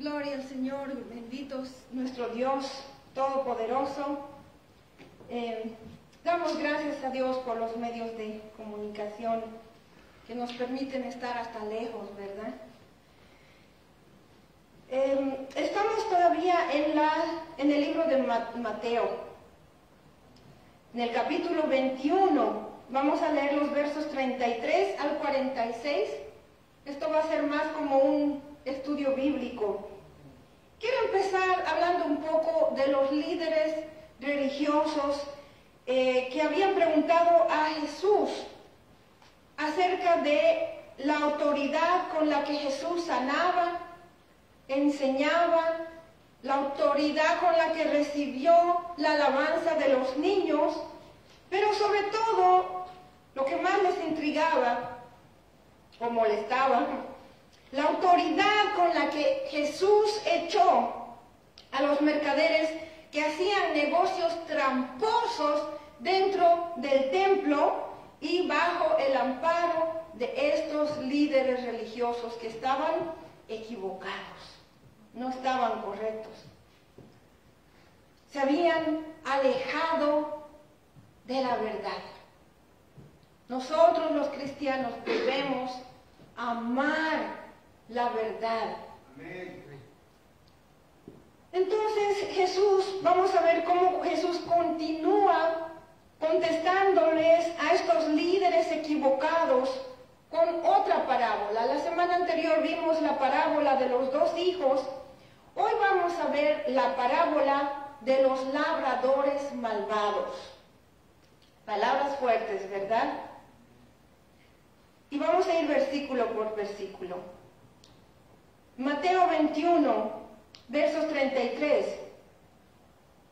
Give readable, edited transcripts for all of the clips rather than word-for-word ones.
Gloria al Señor, bendito es nuestro Dios Todopoderoso. Damos gracias a Dios por los medios de comunicación que nos permiten estar hasta lejos, ¿verdad? Estamos todavía en el libro de Mateo, en el capítulo 21. Vamos a leer los versos 33 al 46. Esto va a ser más como un estudio bíblico. Quiero empezar hablando un poco de los líderes religiosos que habían preguntado a Jesús acerca de la autoridad con la que Jesús sanaba, enseñaba, la autoridad con la que recibió la alabanza de los niños, pero sobre todo, lo que más les intrigaba o molestaba, la autoridad con la que Jesús echó a los mercaderes que hacían negocios tramposos dentro del templo y bajo el amparo de estos líderes religiosos que estaban equivocados, no estaban correctos. Se habían alejado de la verdad. Nosotros los cristianos debemos amar la verdad. Amén. Entonces Jesús, vamos a ver cómo Jesús continúa contestándoles a estos líderes equivocados con otra parábola. La semana anterior vimos la parábola de los dos hijos. Hoy vamos a ver la parábola de los labradores malvados. Palabras fuertes, ¿verdad? Y vamos a ir versículo por versículo. Mateo 21, versos 33.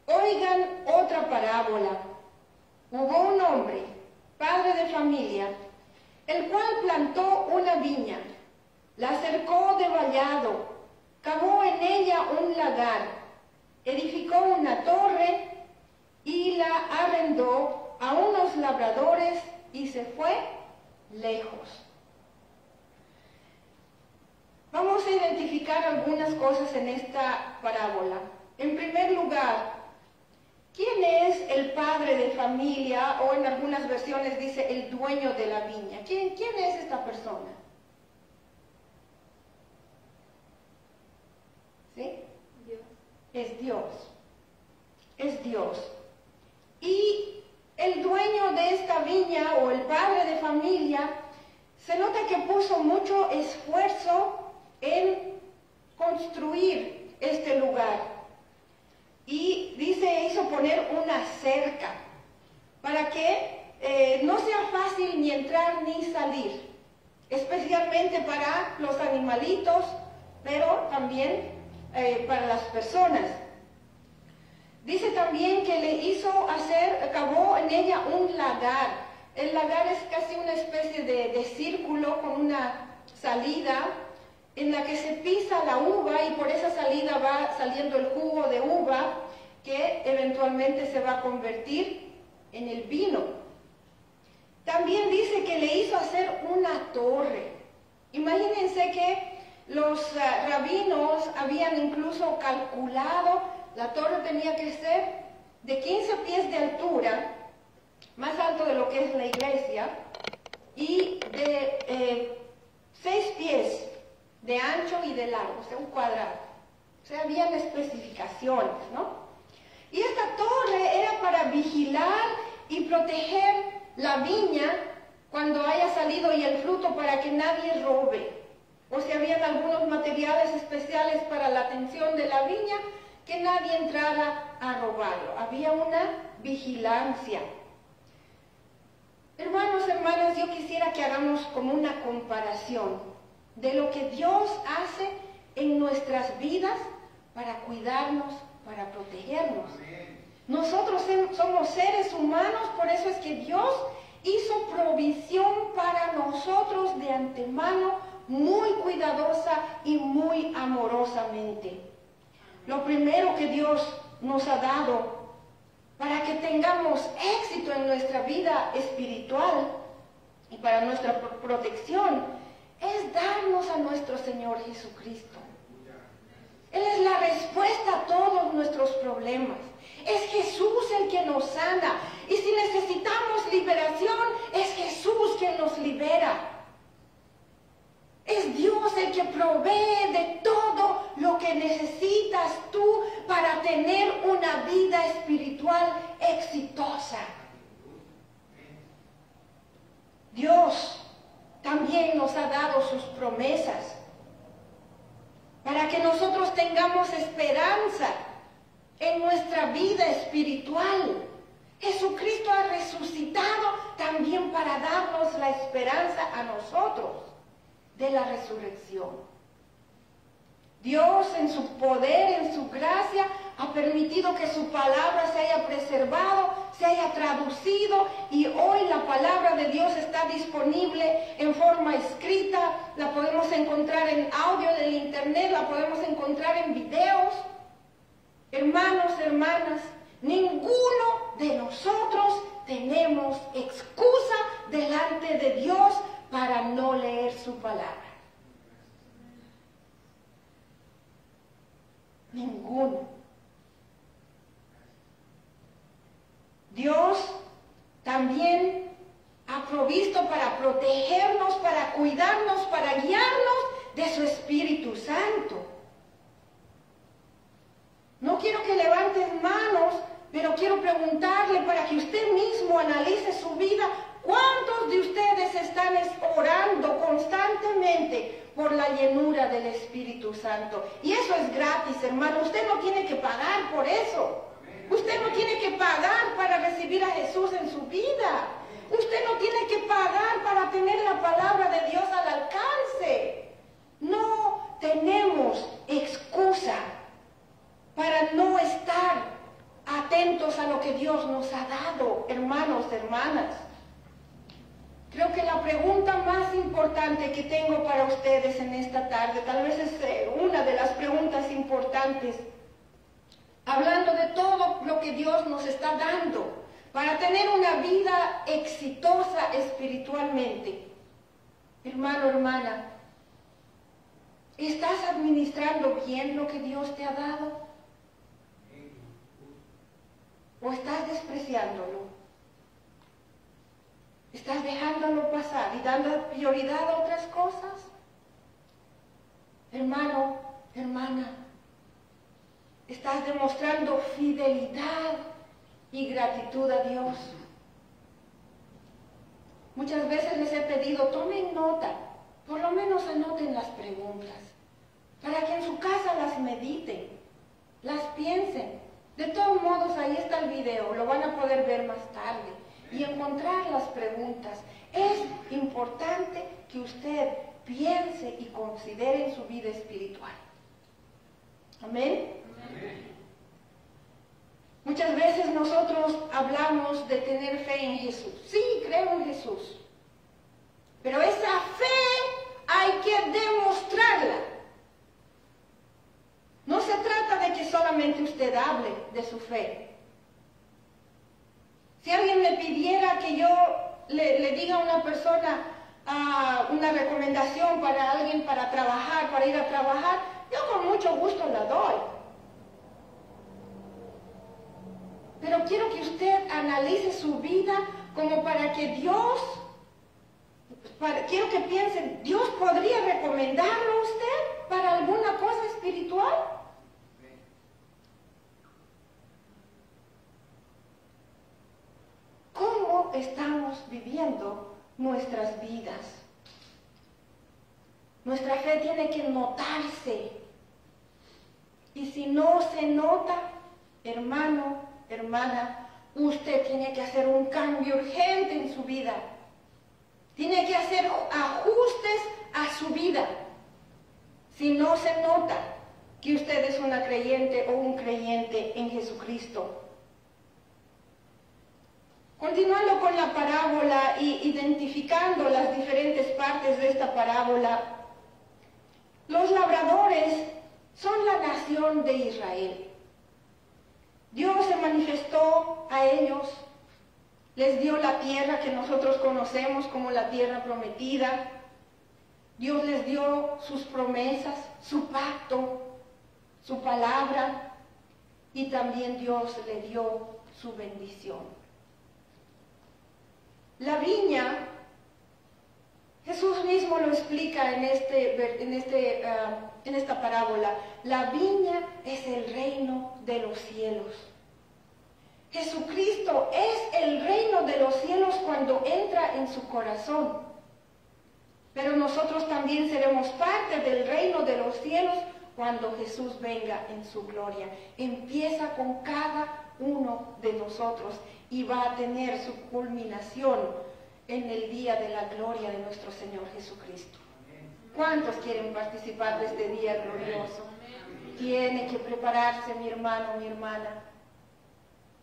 Oigan otra parábola. Hubo un hombre, padre de familia, el cual plantó una viña, la cercó de vallado, cavó en ella un lagar, edificó una torre y la arrendó a unos labradores y se fue lejos. Vamos a identificar algunas cosas en esta parábola. En primer lugar, ¿quién es el padre de familia? O en algunas versiones dice el dueño de la viña. ¿Quién es esta persona? ¿Sí? Dios. Es Dios. Es Dios. Y el dueño de esta viña o el padre de familia, se nota que puso mucho esfuerzo en construir este lugar. Y dice, hizo poner una cerca para que no sea fácil ni entrar ni salir, especialmente para los animalitos, pero también para las personas. Dice también que le hizo cavó en ella un lagar. El lagar es casi una especie de círculo con una salida en la que se pisa la uva y por esa salida va saliendo el jugo de uva que eventualmente se va a convertir en el vino. También dice que le hizo hacer una torre. Imagínense que los rabinos habían incluso calculado, la torre tenía que ser de 15 pies de altura, más alto de lo que es la iglesia, y de 6 pies de ancho y de largo, o sea, un cuadrado. O sea, habían especificaciones, ¿no? Y esta torre era para vigilar y proteger la viña cuando haya salido y el fruto para que nadie robe. O si habían algunos materiales especiales para la atención de la viña, que nadie entrara a robarlo. Había una vigilancia. Hermanos, hermanas, yo quisiera que hagamos como una comparación de lo que Dios hace en nuestras vidas para cuidarnos, para protegernos. Nosotros somos seres humanos, por eso es que Dios hizo provisión para nosotros de antemano, muy cuidadosa y muy amorosamente. Lo primero que Dios nos ha dado para que tengamos éxito en nuestra vida espiritual y para nuestra protección es darnos a nuestro Señor Jesucristo. respuesta a todos nuestros problemas. Es Jesús el que nos sana. Y si necesitamos liberación, es Jesús quien nos libera. Es Dios el que provee de todo lo que necesitas tú para tener una vida espiritual exitosa. Dios también nos ha dado sus promesas para que nosotros tengamos esperanza en nuestra vida espiritual. Jesucristo ha resucitado también para darnos la esperanza a nosotros de la resurrección. Dios en su poder, en su gracia, ha permitido que su palabra se haya preservado, se haya traducido, y hoy la palabra de Dios está disponible en forma escrita. La podemos encontrar en audio del internet, la podemos encontrar en videos. Hermanos, hermanas, ninguno de nosotros tenemos excusa delante de Dios para no leer su palabra. Ninguno. Dios también ha provisto para protegernos, para cuidarnos, para guiarnos de su Espíritu Santo. No quiero que levanten manos, pero quiero preguntarle para que usted mismo analice su vida. ¿Cuántos de ustedes están orando constantemente por la llenura del Espíritu Santo? Y eso es gratis, hermano. Usted no tiene que pagar por eso. Usted no tiene que pagar para recibir a Jesús en su vida. Usted no tiene que pagar para tener la palabra de Dios al alcance. No tenemos excusa para no estar atentos a lo que Dios nos ha dado, hermanos, hermanas. Creo que la pregunta más importante que tengo para ustedes en esta tarde, tal vez es una de las preguntas importantes, hablando de todo lo que Dios nos está dando para tener una vida exitosa espiritualmente. Hermano, hermana, ¿estás administrando bien lo que Dios te ha dado? ¿O estás despreciándolo? ¿Estás dejándolo pasar y dando prioridad a otras cosas? Hermano, hermana, ¿estás demostrando fidelidad y gratitud a Dios? Muchas veces les he pedido, tomen nota, por lo menos anoten las preguntas, para que en su casa las mediten, las piensen. De todos modos, ahí está el video, lo van a poder ver más tarde y encontrar las preguntas. Es importante que usted piense y considere en su vida espiritual. Amén. Amén. Muchas veces nosotros hablamos de tener fe en Jesús. Sí, creo en Jesús. Pero esa fe hay que demostrarla. No se trata de que solamente usted hable de su fe. Si alguien me pidiera que yo le diga a una persona una recomendación para alguien para trabajar, para ir a trabajar, yo con mucho gusto la doy. Pero quiero que usted analice su vida como para que Dios, quiero que piensen, ¿Dios podría recomendarlo a usted para alguna cosa espiritual? ¿Cómo estamos viviendo nuestras vidas? Nuestra fe tiene que notarse. Y si no se nota, hermano, hermana, usted tiene que hacer un cambio urgente en su vida. Tiene que hacer ajustes a su vida. Si no se nota que usted es una creyente o un creyente en Jesucristo. Continuando con la parábola y identificando las diferentes partes de esta parábola, los labradores son la nación de Israel. Dios se manifestó a ellos, les dio la tierra que nosotros conocemos como la tierra prometida. Dios les dio sus promesas, su su palabra y también Dios le dio su bendición. La viña, Jesús mismo lo explica en esta parábola. La viña es el reino de los cielos. Jesucristo es el reino de los cielos cuando entra en su corazón. Pero nosotros también seremos parte del reino de los cielos cuando Jesús venga en su gloria. Empieza con cada uno de nosotros y va a tener su culminación en el día de la gloria de nuestro Señor Jesucristo. ¿Cuántos quieren participar de este día glorioso? Tiene que prepararse, mi hermano, mi hermana.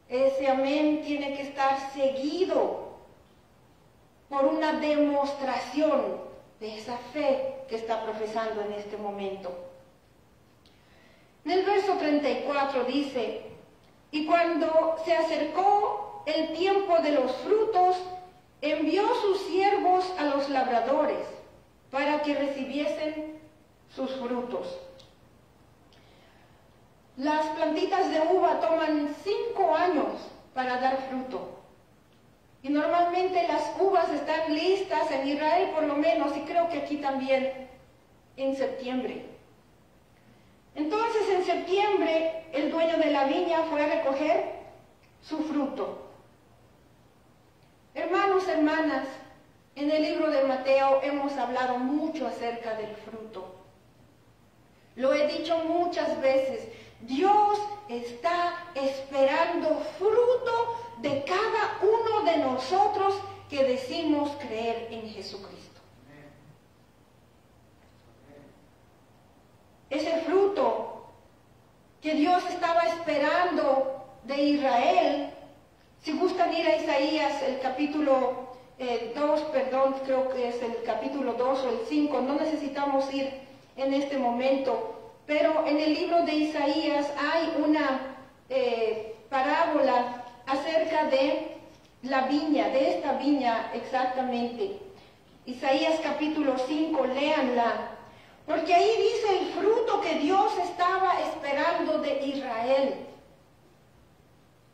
Ese amén tiene que estar seguido por una demostración de esa fe que está profesando en este momento. En el verso 34 dice: y cuando se acercó el tiempo de los frutos, envió sus siervos a los labradores para que recibiesen sus frutos. Las plantitas de uva toman 5 años para dar fruto. Y normalmente las uvas están listas en Israel por lo menos, y creo que aquí también, en septiembre. Entonces en septiembre el dueño de la viña fue a recoger su fruto. Hermanos, hermanas, en el libro de Mateo hemos hablado mucho acerca del fruto. Lo he dicho muchas veces, Dios está esperando fruto de cada uno de nosotros que decimos creer en Jesucristo. Ese fruto que Dios estaba esperando de Israel. Si gustan ir a Isaías, el capítulo 2, creo que es el capítulo 2 o el 5, no necesitamos ir en este momento, pero en el libro de Isaías hay una parábola acerca de la viña, de esta viña exactamente. Isaías capítulo 5, léanla, porque ahí dice el fruto que Dios estaba esperando de Israel.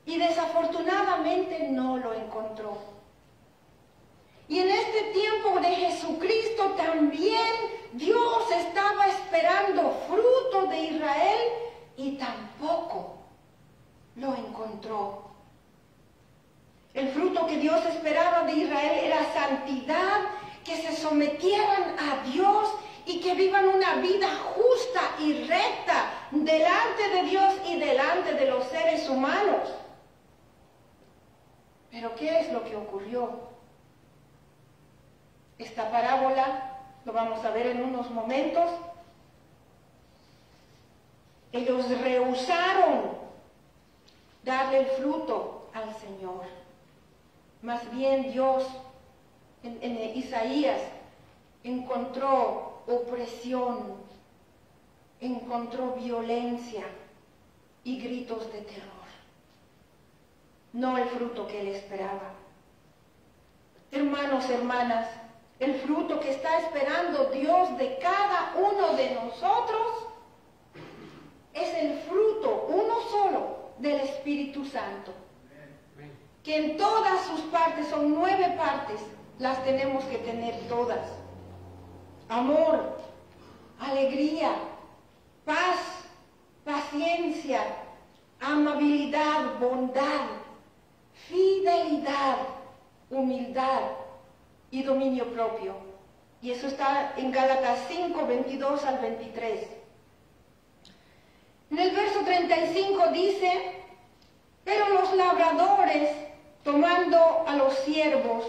Y desafortunadamente no lo encontró. Y en este tiempo de Jesucristo también Dios estaba esperando fruto de Israel y tampoco lo encontró. El fruto que Dios esperaba de Israel era santidad, que se sometieran a Dios y que vivan una vida justa y recta delante de Dios y delante de los seres humanos. Pero ¿qué es lo que ocurrió? Esta parábola, lo vamos a ver en unos momentos, ellos rehusaron darle el fruto al Señor. Más bien Dios, en Isaías, encontró opresión, encontró violencia y gritos de terror. No el fruto que él esperaba. Hermanos, hermanas, el fruto que está esperando Dios de cada uno de nosotros es el fruto, uno solo, del Espíritu Santo. Que en todas sus partes, son 9 partes, las tenemos que tener todas. Amor, alegría, paz, paciencia, amabilidad, bondad, fidelidad, humildad y dominio propio. Y eso está en Gálatas 5, 22 al 23. En el verso 35 dice: pero los labradores, tomando a los siervos,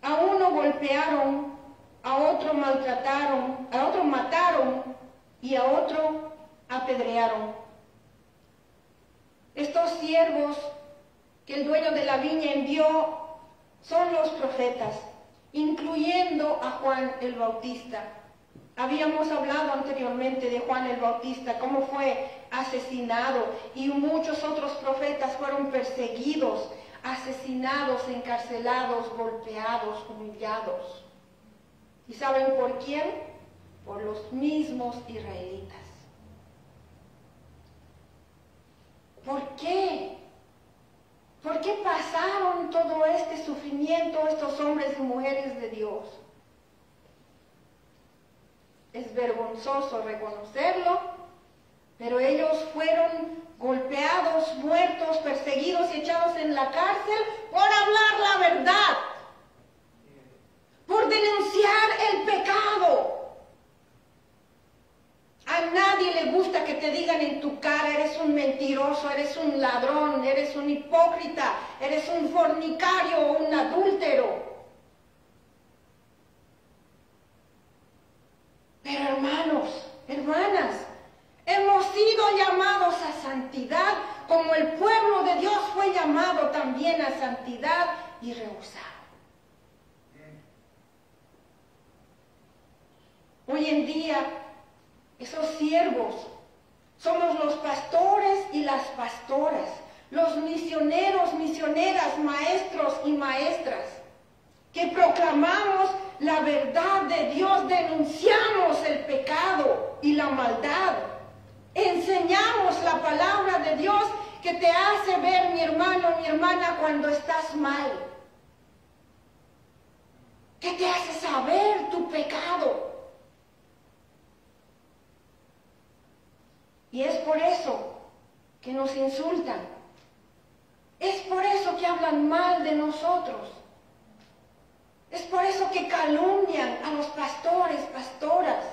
a uno golpearon, a otro maltrataron, a otro mataron y a otro apedrearon. Estos siervos que el dueño de la viña envió son los profetas, incluyendo a Juan el Bautista. Habíamos hablado anteriormente de Juan el Bautista, cómo fue asesinado, y muchos otros profetas fueron perseguidos, asesinados, encarcelados, golpeados, humillados. ¿Y saben por quién? Por los mismos israelitas. qué pasaron todo este sufrimiento estos hombres y mujeres de Dios? Es vergonzoso reconocerlo, pero ellos fueron golpeados, muertos, perseguidos y echados en la cárcel por hablar la verdad, por denunciar el pecado. A nadie le gusta que te digan en tu cara: eres un mentiroso, eres un ladrón, eres un hipócrita, eres un fornicario o un adúltero. Pero hermanos, hermanas, hemos sido llamados a santidad como el pueblo de Dios fue llamado también a santidad y rehusado. Hoy en día, esos siervos somos los pastores y las pastoras, los misioneros, misioneras, maestros y maestras, que proclamamos la verdad de Dios, denunciamos el pecado y la maldad, enseñamos la palabra de Dios que te hace ver, mi hermano, mi hermana, cuando estás mal, que te hace saber tu pecado. Y es por eso que nos insultan. Es por eso que hablan mal de nosotros. Es por eso que calumnian a los pastores, pastoras.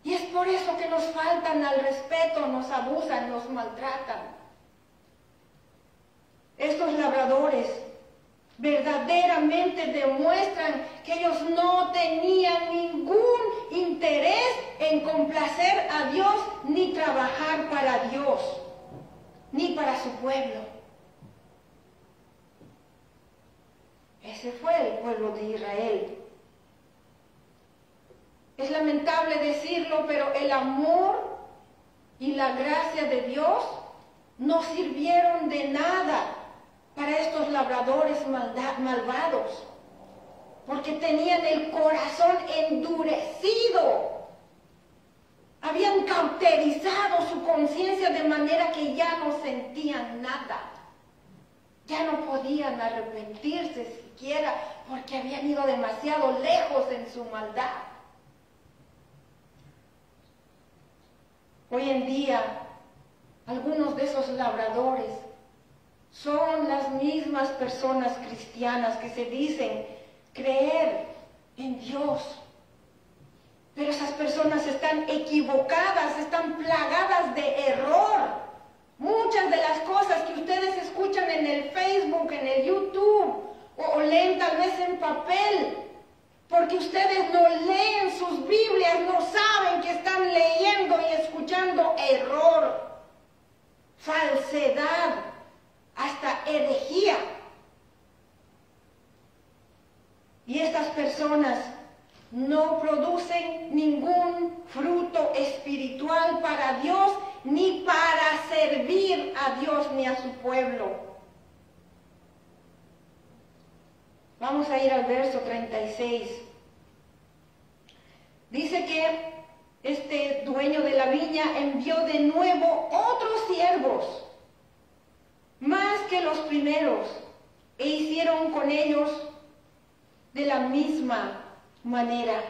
Y es por eso que nos faltan al respeto, nos abusan, nos maltratan. Estos labradores verdaderamente demuestran que ellos no tenían ningún interés en complacer a Dios, ni trabajar para Dios, ni para su pueblo. Ese fue el pueblo de Israel. Es lamentable decirlo, pero el amor y la gracia de Dios no sirvieron de nada para estos labradores malvados, porque tenían el corazón endurecido. Habían cauterizado su conciencia de manera que ya no sentían nada. Ya no podían arrepentirse siquiera porque habían ido demasiado lejos en su maldad. Hoy en día, algunos de esos labradores son las mismas personas cristianas que se dicen creer en Dios. Pero esas personas están equivocadas, están plagadas de error. Muchas de las cosas que ustedes escuchan en el Facebook, en el YouTube, o leen tal vez en papel, porque ustedes no leen sus Biblias, no saben que están leyendo y escuchando error, falsedad, hasta herejía. Y estas personas no producen ningún fruto espiritual para Dios, ni para servir a Dios ni a su pueblo. Vamos a ir al verso 36. Dice que este dueño de la viña envió de nuevo otros siervos, más que los primeros, e hicieron con ellos de la misma manera.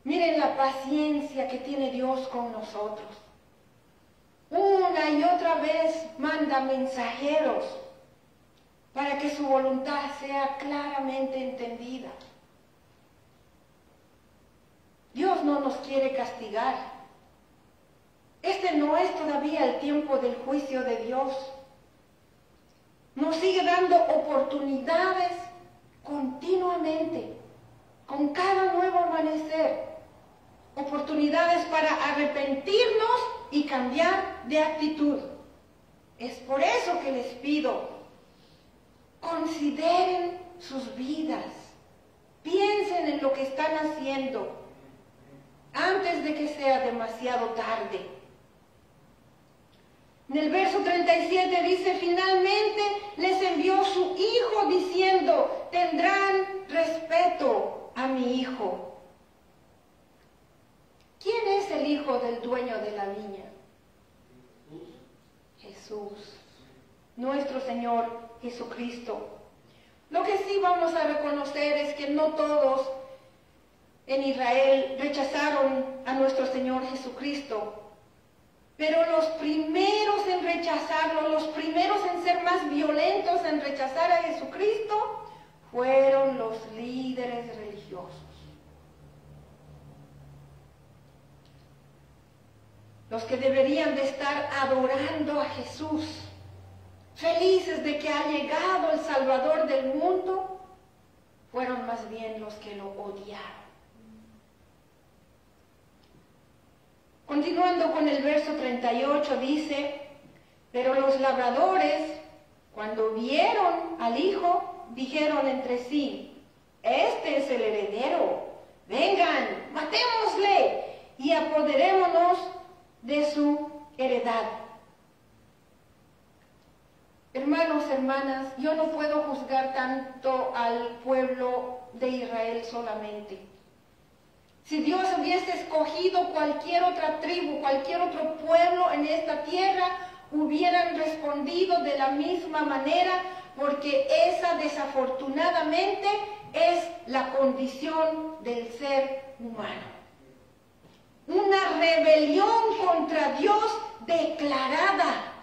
Miren la paciencia que tiene Dios con nosotros. Una y otra vez manda mensajeros para que su voluntad sea claramente entendida. Dios no nos quiere castigar. Este no es todavía el tiempo del juicio de Dios. Nos sigue dando oportunidades continuamente, con cada nuevo amanecer. Oportunidades para arrepentirnos y cambiar de actitud. Es por eso que les pido, consideren sus vidas. Piensen en lo que están haciendo antes de que sea demasiado tarde. En el verso 37 dice: finalmente les envió su hijo diciendo: tendrán respeto a mi hijo. ¿Quién es el hijo del dueño de la viña? Jesús. Jesús, nuestro Señor Jesucristo. Lo que sí vamos a reconocer es que no todos en Israel rechazaron a nuestro Señor Jesucristo, pero los primeros en rechazarlo, los primeros en ser más violentos en rechazar a Jesucristo, fueron los líderes religiosos. Los que deberían de estar adorando a Jesús, felices de que ha llegado el Salvador del mundo, fueron más bien los que lo odiaron. Continuando con el verso 38 dice, pero los labradores, cuando vieron al hijo, dijeron entre sí, este es el heredero, vengan, matémosle y apoderémonos de su heredad. Hermanos, hermanas, yo no puedo juzgar tanto al pueblo de Israel solamente. Si Dios hubiese escogido cualquier otra tribu, cualquier otro pueblo en esta tierra, hubieran respondido de la misma manera, porque esa desafortunadamente es la condición del ser humano. Una rebelión contra Dios declarada,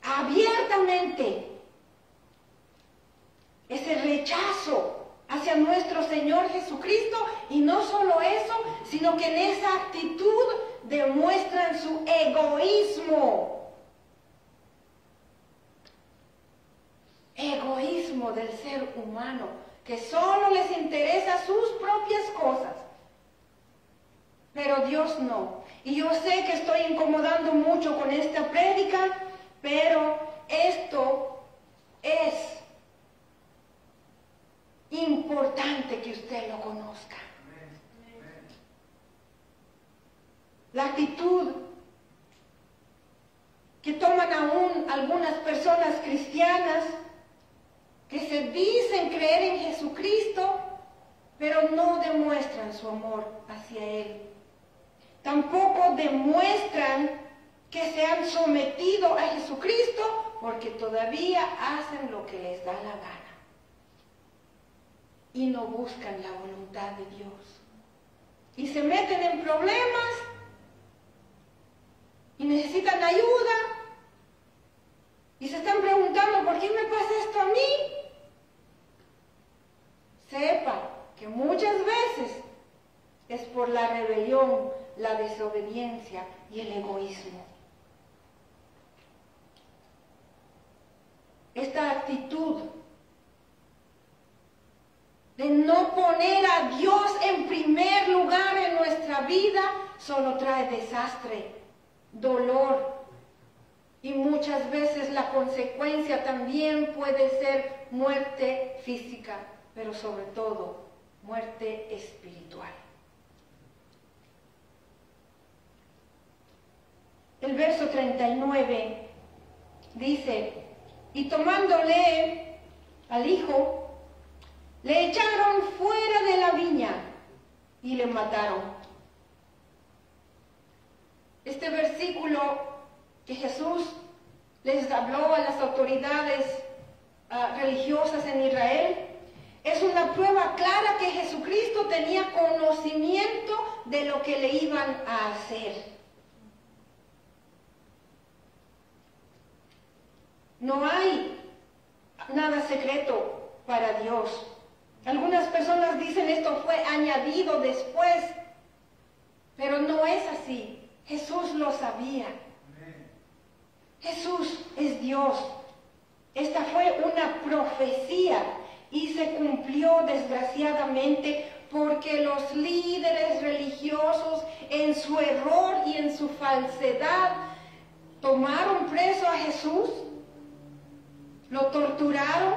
abiertamente. Ese rechazo hacia nuestro Señor Jesucristo, y no solo eso, sino que en esa actitud demuestran su egoísmo. Egoísmo del ser humano, que solo les interesa sus propias cosas. Pero Dios no. Y yo sé que estoy incomodando mucho con esta prédica, pero esto es importante que usted lo conozca. La actitud que toman aún algunas personas cristianas que se dicen creer en Jesucristo, pero no demuestran su amor hacia Él. Tampoco demuestran que se han sometido a Jesucristo, porque todavía hacen lo que les da la gana y no buscan la voluntad de Dios. Y se meten en problemas y necesitan ayuda y se están preguntando, ¿por qué me pasa esto a mí? Sepa que muchas veces es por la rebelión, la desobediencia y el egoísmo. Esta actitud de no poner a Dios en primer lugar en nuestra vida solo trae desastre, dolor, y muchas veces la consecuencia también puede ser muerte física, pero sobre todo muerte espiritual. El verso 39 dice, y tomándole al hijo, le echaron fuera de la viña y le mataron. Este versículo que Jesús les habló a las autoridades religiosas en Israel es una prueba clara que Jesucristo tenía conocimiento de lo que le iban a hacer. No hay nada secreto para Dios. Algunas personas dicen esto fue añadido después, pero no es así. Jesús lo sabía. Jesús es Dios. Esta fue una profecía y se cumplió desgraciadamente porque los líderes religiosos en su error y en su falsedad tomaron preso a Jesús, lo torturaron,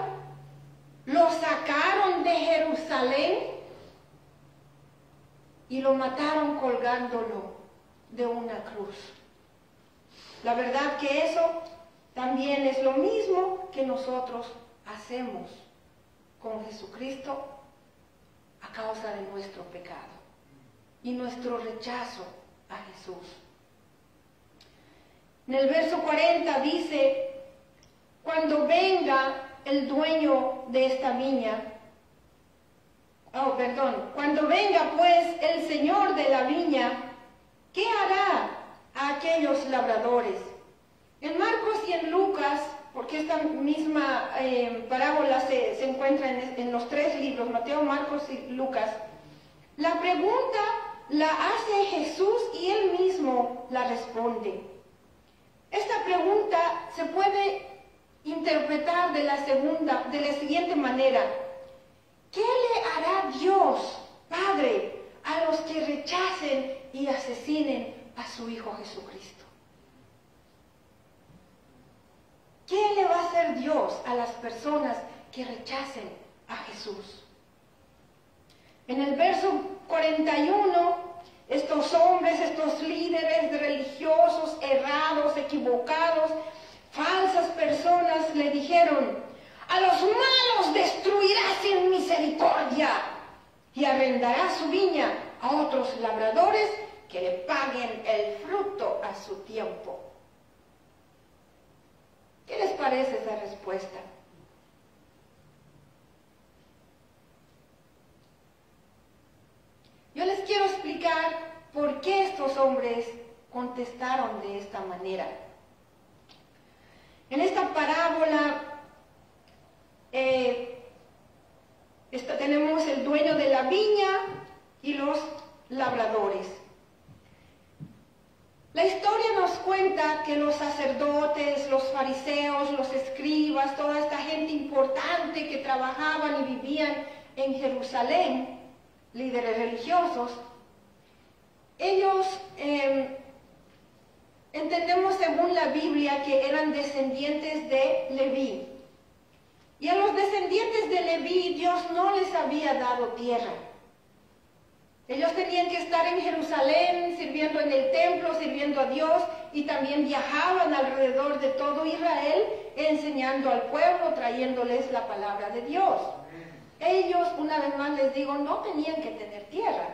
lo sacaron de Jerusalén y lo mataron colgándolo de una cruz. La verdad que eso también es lo mismo que nosotros hacemos con Jesucristo a causa de nuestro pecado y nuestro rechazo a Jesús. En el verso 40 dice, cuando venga el dueño de esta viña, cuando venga pues el señor de la viña, ¿qué hará a aquellos labradores? En Marcos y en Lucas, porque esta misma parábola se encuentra en los tres libros, Mateo, Marcos y Lucas, la pregunta la hace Jesús y él mismo la responde. Esta pregunta se puede interpretar de la siguiente manera. ¿Qué le hará Dios, Padre, a los que rechacen y asesinen a su Hijo Jesucristo? ¿Qué le va a hacer Dios a las personas que rechacen a Jesús? En el verso 41, estos hombres, estos líderes religiosos, errados, equivocados, falsas personas le dijeron, a los malos destruirá sin misericordia y arrendará su viña a otros labradores que le paguen el fruto a su tiempo. ¿Qué les parece esa respuesta? Yo les quiero explicar por qué estos hombres contestaron de esta manera. En esta parábola tenemos el dueño de la viña y los labradores. La historia nos cuenta que los sacerdotes, los fariseos, los escribas, toda esta gente importante que trabajaban y vivían en Jerusalén, líderes religiosos, ellos entendemos según la Biblia que eran descendientes de Leví. Y a los descendientes de Leví Dios no les había dado tierra. Ellos tenían que estar en Jerusalén, sirviendo en el templo, sirviendo a Dios, y también viajaban alrededor de todo Israel, enseñando al pueblo, trayéndoles la palabra de Dios. Ellos, una vez más les digo, no tenían que tener tierra.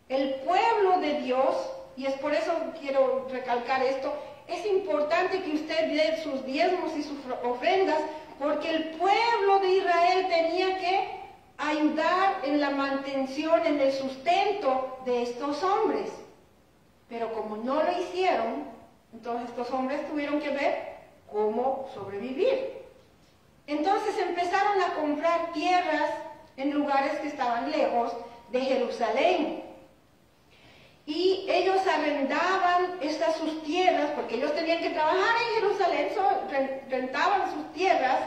El pueblo de Dios, y es por eso quiero recalcar esto, es importante que usted dé sus diezmos y sus ofrendas, porque el pueblo de Israel tenía que ayudar en la mantención, en el sustento de estos hombres. Pero como no lo hicieron, entonces estos hombres tuvieron que ver cómo sobrevivir. Entonces empezaron a comprar tierras en lugares que estaban lejos de Jerusalén. Y ellos arrendaban sus tierras, porque ellos tenían que trabajar en Jerusalén, rentaban sus tierras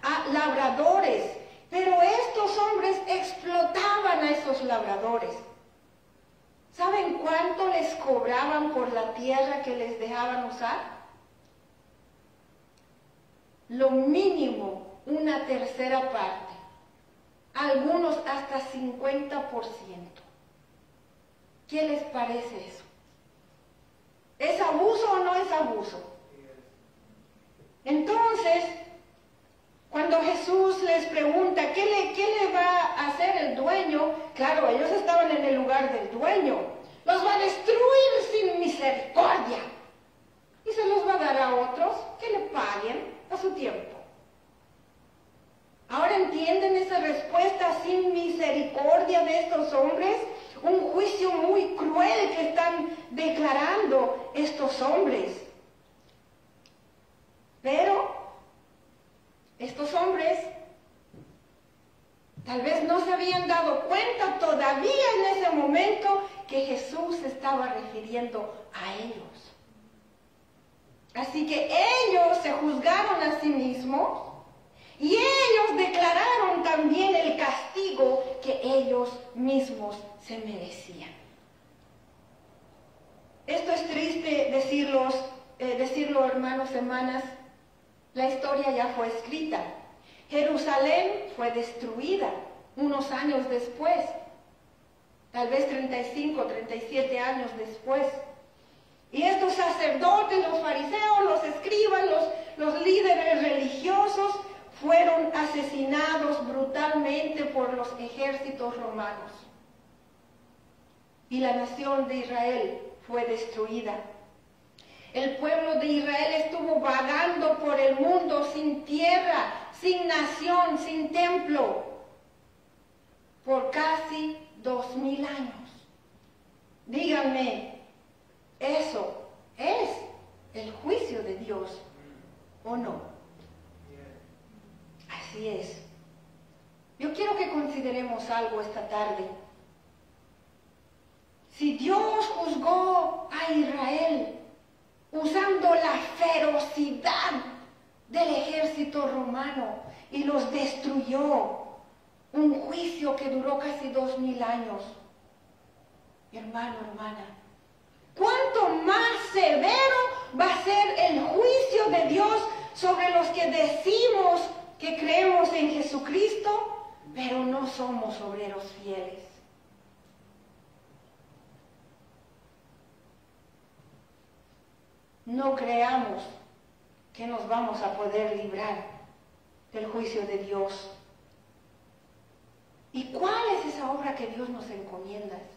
a labradores. Pero estos hombres explotaban a esos labradores. ¿Saben cuánto les cobraban por la tierra que les dejaban usar? Lo mínimo, una tercera parte. Algunos hasta 50%. ¿Qué les parece eso? ¿Es abuso o no es abuso? Entonces, cuando Jesús les pregunta, ¿qué le va a hacer el dueño? Claro, ellos estaban en el lugar del dueño. Los va a destruir sin misericordia. Y se los va a dar a otros que le paguen a su tiempo. ¿Ahora entienden esa respuesta sin misericordia de estos hombres? Un juicio muy cruel que están declarando estos hombres. Pero estos hombres tal vez no se habían dado cuenta todavía en ese momento que Jesús se estaba refiriendo a ellos. Así que ellos se juzgaron a sí mismos y ellos declararon también el castigo que ellos mismos se merecían. Esto es triste decirlo, hermanos, hermanas. La historia ya fue escrita. Jerusalén fue destruida unos años después, tal vez 35, 37 años después. Y estos sacerdotes, los fariseos, los escribas, los líderes religiosos fueron asesinados brutalmente por los ejércitos romanos. Y la nación de Israel fue destruida. El pueblo de Israel estuvo vagando por el mundo sin tierra, sin nación, sin templo, por casi 2000 años. Díganme, ¿eso es el juicio de Dios o no? Así es. Yo quiero que consideremos algo esta tarde. Si Dios juzgó a Israel usando la ferocidad del ejército romano y los destruyó, un juicio que duró casi 2000 años, hermano, hermana, ¿cuánto más severo va a ser el juicio de Dios sobre los que decimos que creemos en Jesucristo, pero no somos obreros fieles? No creamos que nos vamos a poder librar del juicio de Dios. ¿Y cuál es esa obra que Dios nos encomienda hacer?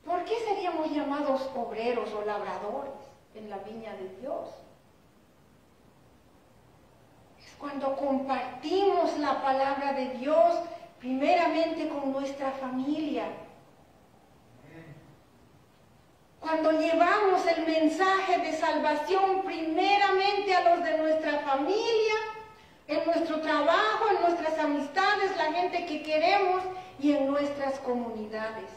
¿Por qué seríamos llamados obreros o labradores en la viña de Dios? Es cuando compartimos la palabra de Dios primeramente con nuestra familia. Cuando llevamos el mensaje de salvación primeramente a los de nuestra familia, en nuestro trabajo, en nuestras amistades, la gente que queremos y en nuestras comunidades.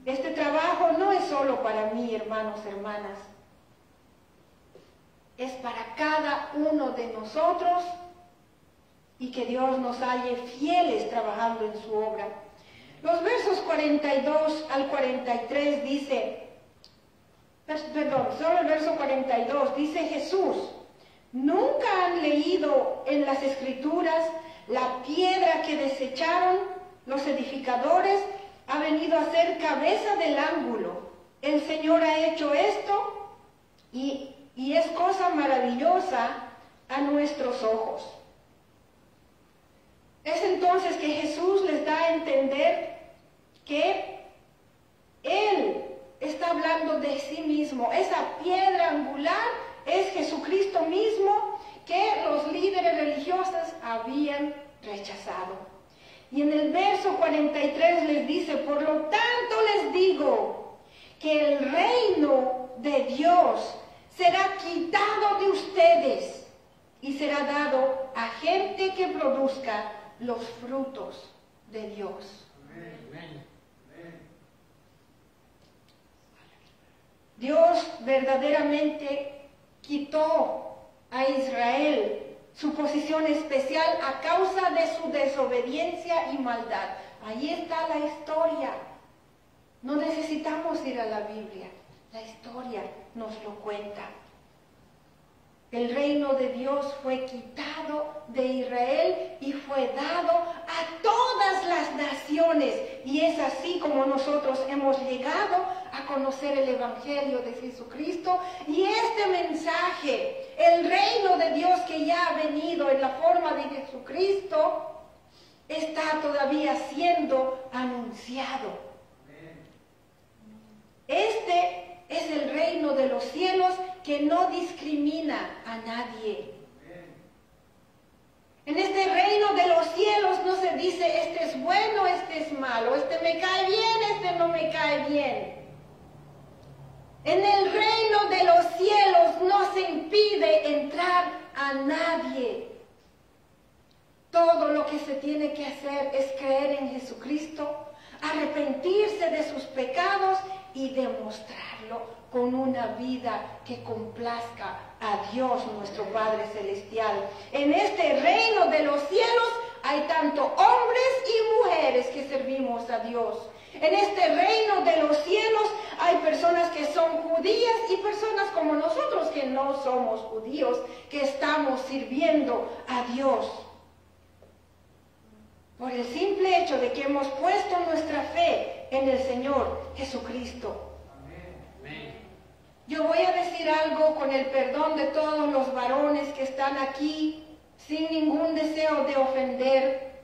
Este trabajo no es solo para mí, hermanos, hermanas. Es para cada uno de nosotros y que Dios nos halle fieles trabajando en su obra. Los versos 42 al 43 dice, solo el verso 42 dice Jesús: ¿nunca han leído en las Escrituras la piedra que desecharon los edificadores ha venido a ser cabeza del ángulo? El Señor ha hecho esto y es cosa maravillosa a nuestros ojos. Es entonces que Jesús les da a entender que Él está hablando de sí mismo. Esa piedra angular es Jesucristo mismo que los líderes religiosos habían rechazado. Y en el verso 43 les dice: por lo tanto les digo que el reino de Dios será quitado de ustedes y será dado a gente que produzca los frutos de Dios. Amén. Dios verdaderamente quitó a Israel su posición especial a causa de su desobediencia y maldad. Ahí está la historia. No necesitamos ir a la Biblia. La historia nos lo cuenta. El reino de Dios fue quitado de Israel y fue dado a todas las naciones. Y es así como nosotros hemos llegado a conocer el Evangelio de Jesucristo. Y este mensaje, el reino de Dios que ya ha venido en la forma de Jesucristo, está todavía siendo anunciado. Este es el reino de los cielos que no discrimina a nadie. En este reino de los cielos no se dice este es bueno, este es malo, este me cae bien, este no me cae bien. En el reino de los cielos no se impide entrar a nadie. Todo lo que se tiene que hacer es creer en Jesucristo, arrepentirse de sus pecados y demostrarlo con una vida que complazca a Dios nuestro Padre Celestial. En este reino de los cielos hay tanto hombres y mujeres que servimos a Dios. En este reino de los cielos hay personas que son judías y personas como nosotros que no somos judíos, que estamos sirviendo a Dios. Por el simple hecho de que hemos puesto nuestra fe en el Señor Jesucristo. Yo voy a decir algo con el perdón de todos los varones que están aquí, sin ningún deseo de ofender.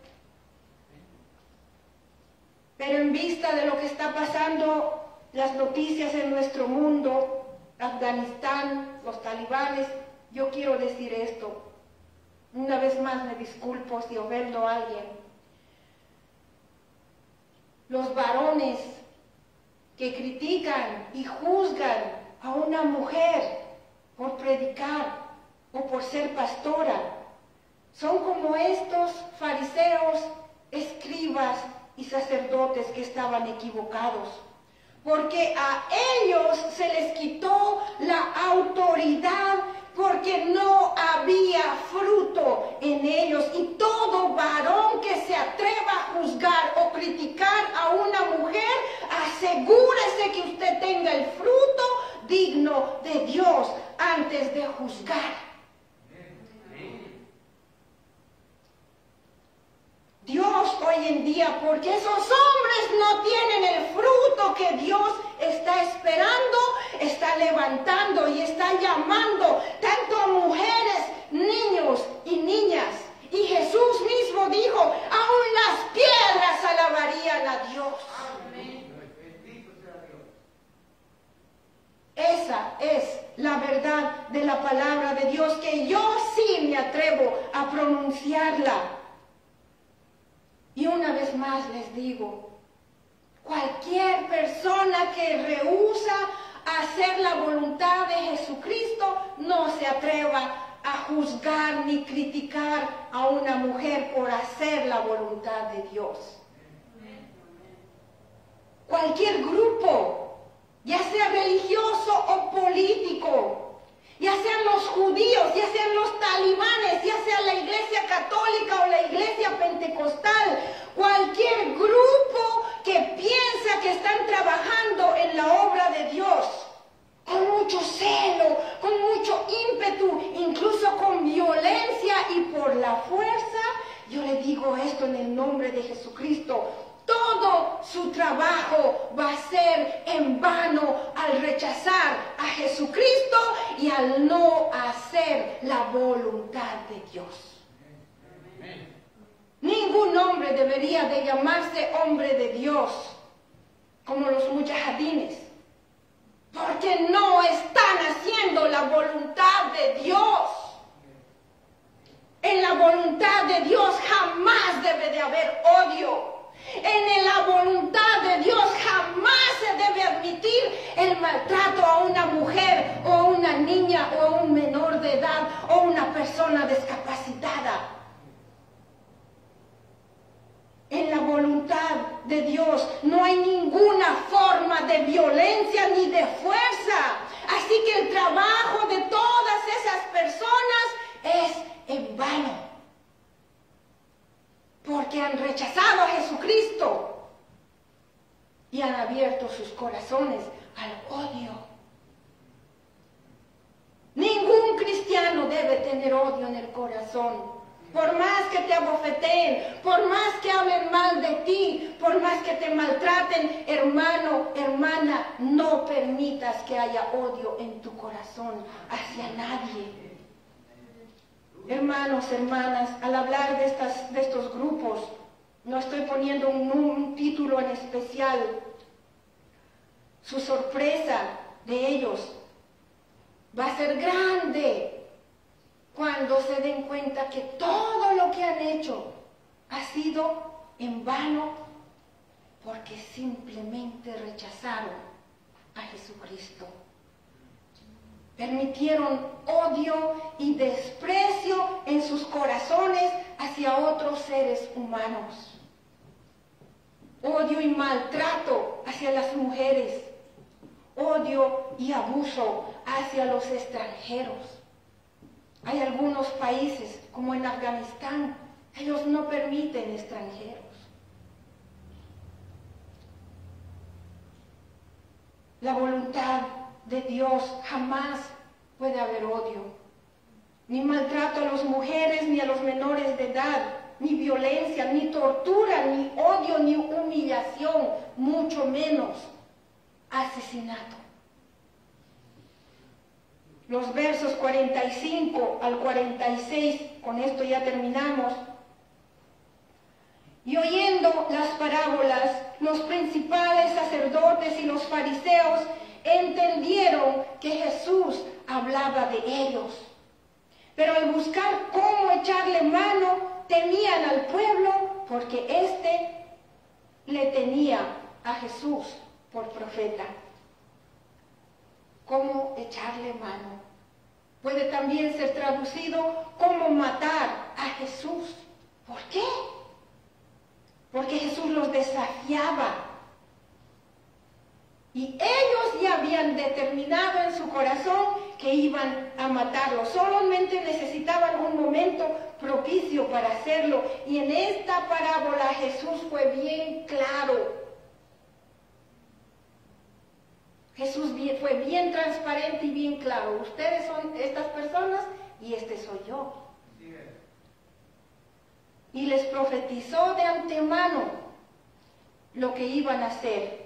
Pero en vista de lo que está pasando, las noticias en nuestro mundo, Afganistán, los talibanes, yo quiero decir esto. Una vez más me disculpo si ofendo a alguien. Los varones que critican y juzgan a una mujer por predicar o por ser pastora, son como estos fariseos, escribas y sacerdotes que estaban equivocados, porque a ellos se les quitó la autoridad porque no había fruto en ellos. Y todo varón que se atreva a juzgar o criticar a una mujer, asegúrese que usted tenga el fruto digno de Dios antes de juzgar. Dios hoy en día, porque esos hombres no tienen el fruto que Dios está esperando, está levantando y está llamando tanto a mujeres, niños y niñas. Y Jesús mismo dijo, aún las piedras alabarían a Dios. Esa es la verdad de la palabra de Dios, que yo sí me atrevo a pronunciarla. Y una vez más les digo, cualquier persona que rehúsa hacer la voluntad de Jesucristo no se atreva a juzgar ni criticar a una mujer por hacer la voluntad de Dios. Cualquier grupo, ya sea religioso o político, ya sean los judíos, ya sean los talibanes, ya sea la iglesia católica o la iglesia pentecostal, cualquier grupo que piensa que están trabajando en la obra de Dios, con mucho celo, con mucho ímpetu, incluso con violencia y por la fuerza, yo le digo esto en el nombre de Jesucristo: todo su trabajo va a ser en vano al rechazar a Jesucristo y al no hacer la voluntad de Dios. Ningún hombre debería de llamarse hombre de Dios como los mujahidines, porque no están haciendo la voluntad de Dios. En la voluntad de Dios jamás debe de haber odio. En la voluntad de Dios jamás se debe admitir el maltrato a una mujer o a una niña o a un menor de edad o una persona discapacitada. En la voluntad de Dios no hay ninguna forma de violencia ni de fuerza. Así que el trabajo de todas esas personas es en vano, porque han rechazado a Jesucristo y han abierto sus corazones al odio. Ningún cristiano debe tener odio en el corazón. Por más que te abofeteen, por más que hablen mal de ti, por más que te maltraten, hermano, hermana, no permitas que haya odio en tu corazón hacia nadie. Hermanos, hermanas, al hablar de estos grupos, no estoy poniendo un título en especial. Su sorpresa de ellos va a ser grande cuando se den cuenta que todo lo que han hecho ha sido en vano, porque simplemente rechazaron a Jesucristo. Permitieron odio y desprecio en sus corazones hacia otros seres humanos. Odio y maltrato hacia las mujeres. Odio y abuso hacia los extranjeros. Hay algunos países, como en Afganistán, ellos no permiten extranjeros. La voluntad de Dios jamás puede haber odio, ni maltrato a las mujeres, ni a los menores de edad, ni violencia, ni tortura, ni odio, ni humillación, mucho menos asesinato. Los versos 45 al 46, con esto ya terminamos. Y oyendo las parábolas, los principales sacerdotes y los fariseos entendieron que Jesús hablaba de ellos. Pero al buscar cómo echarle mano, temían al pueblo porque éste le tenía a Jesús por profeta. ¿Cómo echarle mano? Puede también ser traducido como matar a Jesús. ¿Por qué? Porque Jesús los desafiaba. Y ellos ya habían determinado en su corazón que iban a matarlo. Solamente necesitaban un momento propicio para hacerlo. Y en esta parábola Jesús fue bien claro. Jesús fue bien transparente y bien claro. Ustedes son estas personas y este soy yo. Y les profetizó de antemano lo que iban a hacer.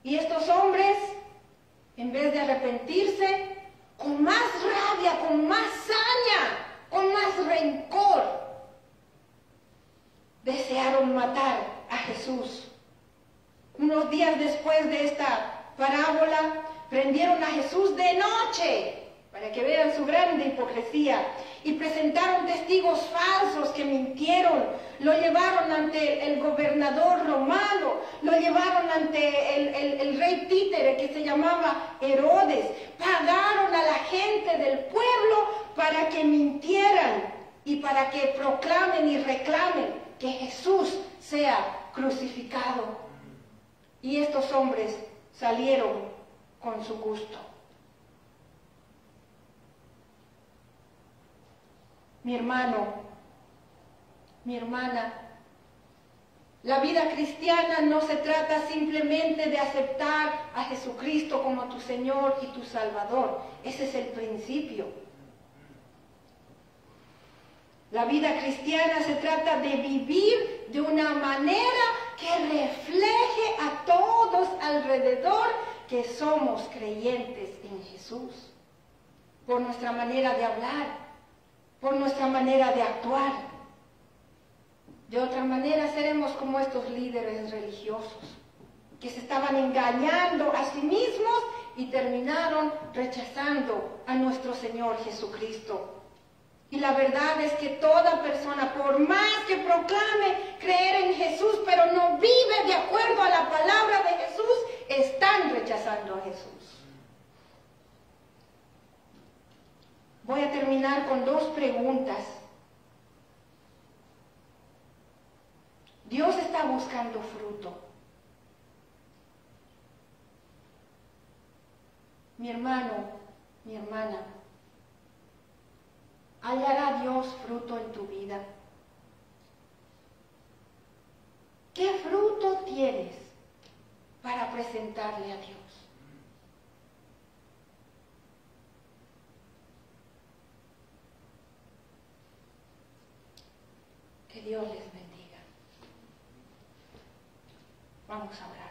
Y estos hombres, en vez de arrepentirse, con más rabia, con más saña, con más rencor, desearon matar a Jesús. Unos días después de esta parábola, prendieron a Jesús de noche, para que vean su grande hipocresía, y presentaron testigos falsos que mintieron. Lo llevaron ante el gobernador romano, lo llevaron ante el rey títere que se llamaba Herodes. Pagaron a la gente del pueblo para que mintieran y para que proclamen y reclamen que Jesús sea crucificado. Y estos hombres salieron con su gusto. Mi hermano, mi hermana, la vida cristiana no se trata simplemente de aceptar a Jesucristo como tu Señor y tu Salvador. Ese es el principio. La vida cristiana se trata de vivir de una manera que refleje a todos alrededor que somos creyentes en Jesús. Por nuestra manera de hablar, por nuestra manera de actuar. De otra manera seremos como estos líderes religiosos que se estaban engañando a sí mismos y terminaron rechazando a nuestro Señor Jesucristo. Y la verdad es que toda persona, por más que proclame creer en Jesús, pero no vive de acuerdo a la palabra de Jesús, están rechazando a Jesús. Voy a terminar con dos preguntas. Dios está buscando fruto. Mi hermano, mi hermana, ¿hallará Dios fruto en tu vida? ¿Qué fruto tienes para presentarle a Dios? Que Dios les bendiga. Vamos a orar.